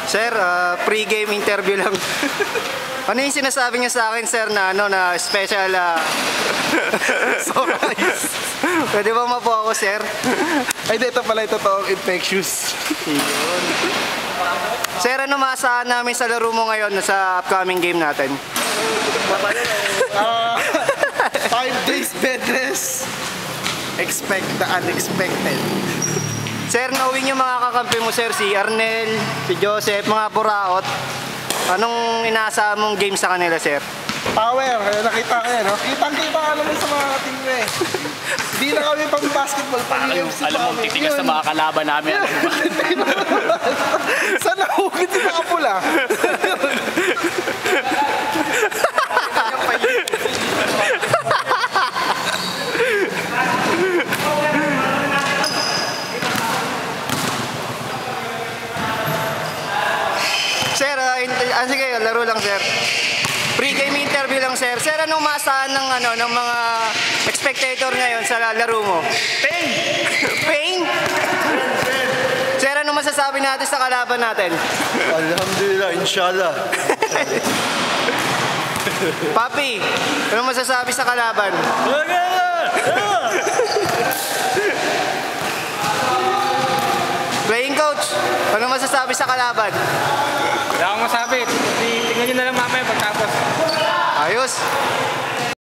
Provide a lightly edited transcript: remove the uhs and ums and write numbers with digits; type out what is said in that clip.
Sir, pre-game interview lang. Ano yung sinasabi niyo sa akin, sir, na ano na special surprise? Pwede ba mapo ako, sir? Ay, ito pala ito totoong infectious. Sir, ano maasahan namin sa laro mo ngayon sa upcoming game natin? 5 days bed rest. Expect the unexpected. Sir, knowing yung mga kakampi mo, sir, si Arnel, si Joseph, mga buraot, anong inaasahan mong game sa kanila, sir? Power, nakita ko yan, no? Kitang-kita ka naman sa mga team mo eh. Hindi na kami pang basketball, pang UFC pa kami. Alam mo, titigas sa mga kalaban namin. Saan nahugit yung mga pula? Sir, sige, laro lang, sir. Pre-game interview lang, sir. Sir, anong maasahan ng mga spectator ngayon sa laro mo? Pain! Pain? Sir, anong masasabi natin sa kalaban natin? Alhamdulillah, inshallah. Papi, anong masasabi sa kalaban? Playing coach, anong masasabi sa kalaban? Wala akong masabi. Tingnan nyo na lang mamaya pagtapos. Ayos.